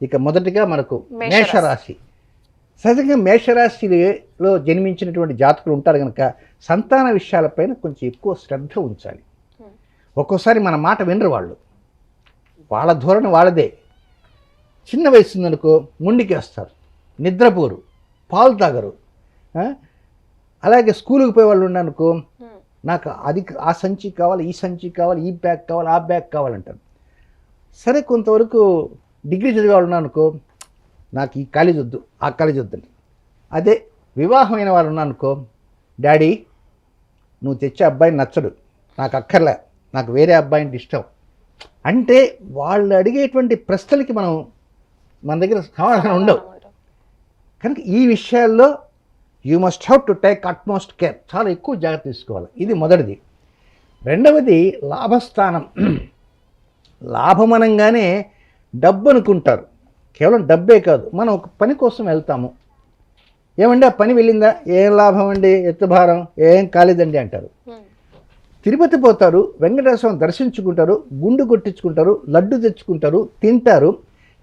ఇక మొదటిగా మనకు మేషరాశి. సహజంగా మేషరాశిలో జన్మించినటువంటి జాతకులు ఉంటారు కనుక సంతాన విషయాలపైన కొంచెం ఎక్కువ శ్రద్ధ ఉంచాలి. ఒక్కోసారి మన మాట వినరు వాళ్ళు, వాళ్ళ ధోరణి వాళ్ళదే. చిన్న వయసు ఉందనుకో మొండికేస్తారు, నిద్రపోరు, పాలు తాగరు. అలాగే స్కూల్కి పోయే వాళ్ళు ఉన్నారనుకో, నాకు అది ఆ సంచి కావాలి, ఈ సంచి కావాలి, ఈ బ్యాగ్ కావాలి, ఆ బ్యాగ్ కావాలంటారు. సరే కొంతవరకు డిగ్రీ చదివే వాళ్ళు ఉన్నారనుకో, నాకు ఈ కాలేజ్ వద్దు, ఆ కాలేజ్ వద్దండి. అదే వివాహమైన వాళ్ళు ఉన్నారనుకో, డాడీ నువ్వు తెచ్చే అబ్బాయిని నచ్చడు, నాకు అక్కర్లే, నాకు వేరే అబ్బాయిని ఇష్టం. అంటే వాళ్ళు అడిగేటువంటి ప్రశ్నలకి మన దగ్గర సమాధానం ఉండవు. కనుక ఈ విషయాల్లో you must have to take utmost care, చాలా ఎక్కువ జాగ్రత్త తీసుకోవాలి. ఇది మొదటిది. రెండవది లాభస్థానం. లాభం అనగానే డబ్బు అనుకుంటారు. కేవలం డబ్బే కాదు, మనం ఒక పని కోసం వెళ్తాము. ఏమండి ఆ పని వెళ్ళిందా, ఏం లాభం అండి, ఎత్తుభారం ఏం కాలేదండి అంటారు. తిరుపతి పోతారు, వెంకటేశ్వరం దర్శించుకుంటారు, గుండు కొట్టించుకుంటారు, లడ్డు తెచ్చుకుంటారు, తింటారు.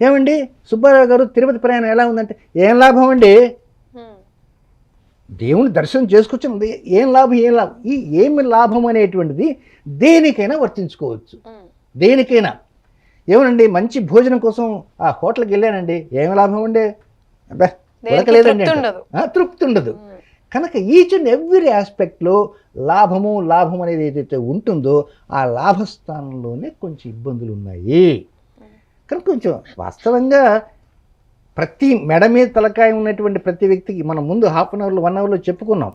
ఏమండి సుబ్బారావు గారు తిరుపతి ప్రయాణం ఎలా ఉందంటే, ఏం లాభం అండి, దేవుని దర్శనం చేసుకొచ్చింది, ఏం లాభం, ఈ ఏమి లాభం అనేటువంటిది దేనికైనా వర్తించుకోవచ్చు. దేనికైనా ఏమనండి, మంచి భోజనం కోసం ఆ హోటల్కి వెళ్ళానండి, ఏమి లాభం అండి, అబ్బా ఉడకలేదండి, తృప్తి ఉండదు. కనుక ఈచ్ అండ్ ఎవ్రీ ఆస్పెక్ట్లో లాభం అనేది ఏదైతే ఉంటుందో ఆ లాభస్థానంలోనే కొంచెం ఇబ్బందులు ఉన్నాయి. కనుక కొంచెం వాస్తవంగా ప్రతి మెడ మీద తలకాయ ఉన్నటువంటి ప్రతి వ్యక్తికి మనం ముందు హాఫ్ అన్ అవర్లో 1 అవర్లో చెప్పుకున్నాం,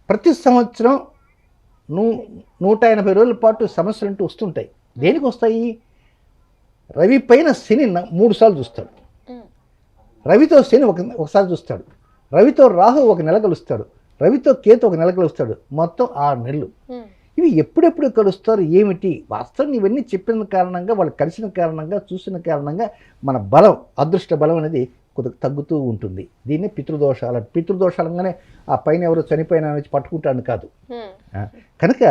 ప్రతి సంవత్సరం 180 రోజుల పాటు సమస్యలు అంటూ వస్తుంటాయి. దేనికి వస్తాయి? రవి పైన శని 3 సార్లు చూస్తాడు, రవితో శని ఒకసారి చూస్తాడు, రవితో రాహు 1 నెల కలుస్తాడు, రవితో కేతు 1 నెల కలుస్తాడు, మొత్తం 6 నెలలు. ఇవి ఎప్పుడెప్పుడు కలుస్తారు ఏమిటి? వాస్తవం ఇవన్నీ చెప్పిన కారణంగా, వాళ్ళు కలిసిన కారణంగా, చూసిన కారణంగా మన బలం, అదృష్ట బలం అనేది కొద్దిగా తగ్గుతూ ఉంటుంది. దీన్ని పితృదోషాలు. పితృదోషాలంగానే ఆ పైన ఎవరు చనిపోయినా నుంచి పట్టుకుంటాను కాదు. కనుక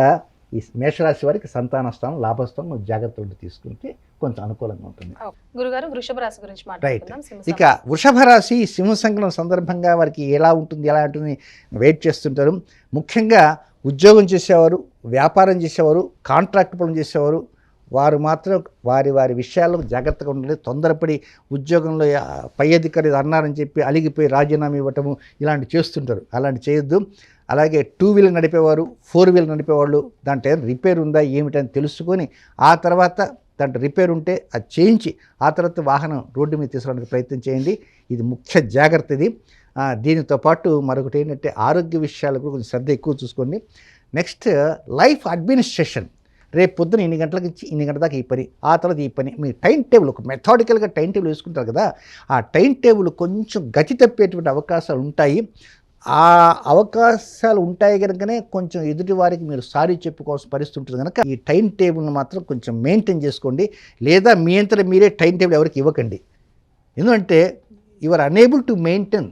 ఈ మేషరాశి వారికి సంతాన స్థానం, లాభస్థానం జాగ్రత్తలు తీసుకుంటే కొంచెం అనుకూలంగా ఉంటుంది. గురుగారు వృషభ రాశి గురించి మాట్లాడుకుందాం. ఇక వృషభ రాశి సింహ సంక్రమణ సందర్భంగా వారికి ఎలా ఉంటుంది వెయిట్ చేస్తుంటారు. ముఖ్యంగా ఉద్యోగం చేసేవారు, వ్యాపారం చేసేవారు, కాంట్రాక్ట్ పనులు చేసేవారు, వారు మాత్రం వారి విషయాల్లో జాగ్రత్తగా ఉండాలి. తొందరపడి ఉద్యోగంలో పై అధికారి అన్నారని చెప్పి అలిగిపోయి రాజీనామా ఇవ్వటము ఇలాంటివి చేస్తుంటారు. అలాంటి చేయొద్దు. అలాగే 2 వీలర్ నడిపేవారు, 4 వీలర్ నడిపేవాళ్ళు దాంట్లో రిపేర్ ఉందా ఏమిటని తెలుసుకొని ఆ తర్వాత దాంట్లో రిపేర్ ఉంటే అది చేయించి ఆ తర్వాత వాహనం రోడ్డు మీద తీసుకురావడానికి ప్రయత్నం చేయండి. ఇది ముఖ్య జాగ్రత్త. ఇది దీనితో పాటు మరొకటి ఏంటంటే ఆరోగ్య విషయాలకు కొంచెం శ్రద్ధ ఎక్కువ చూసుకోండి. Next life administration. రేపు పొద్దున ఇన్ని గంటల నుంచి ఇన్ని గంటల దాకా ఈ పని, ఆ తర్వాత ఈ పని, మీ టైం టేబుల్ ఒక మెథాడికల్గా టైం టేబుల్ వేసుకుంటారు కదా, ఆ టైం టేబుల్ కొంచెం గతి తప్పేటువంటి అవకాశాలు ఉంటాయి. ఆ అవకాశాలు ఉంటాయి కనుకనే కొంచెం ఎదుటి వారికి మీరు సారీ చెప్పుకోవాల్సిన పరిస్థితి ఉంటుంది. కనుక ఈ టైం టేబుల్ని మాత్రం కొంచెం మెయింటైన్ చేసుకోండి. లేదా మీ అంతటా మీరే టైం టేబుల్ ఎవరికి ఇవ్వకండి. ఎందుకంటే you are unable to maintain.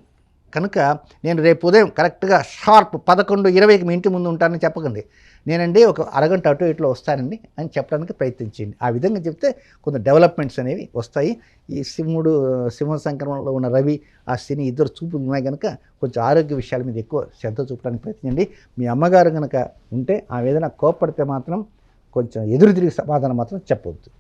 కనుక నేను రేపు ఉదయం కరెక్ట్గా షార్ప్ 11:20కి మీ ఇంటి ముందు ఉంటానని చెప్పకండి. నేనండి ఒక అరగంట అటు ఇట్లో వస్తానండి అని చెప్పడానికి ప్రయత్నించండి. ఆ విధంగా చెప్తే కొంత డెవలప్మెంట్స్ అనేవి వస్తాయి. ఈ సింహ సంక్రమణలో ఉన్న రవి, ఆ శని ఇద్దరు చూపులు ఉన్నాయి కనుక కొంచెం ఆరోగ్య విషయాల మీద ఎక్కువ శ్రద్ధ చూపడానికి ప్రయత్నించండి. మీ అమ్మగారు కనుక ఉంటే ఆ ఏదైనా కోప్పడితే మాత్రం కొంచెం ఎదురు తిరిగి సమాధానం మాత్రం చెప్పవద్దు.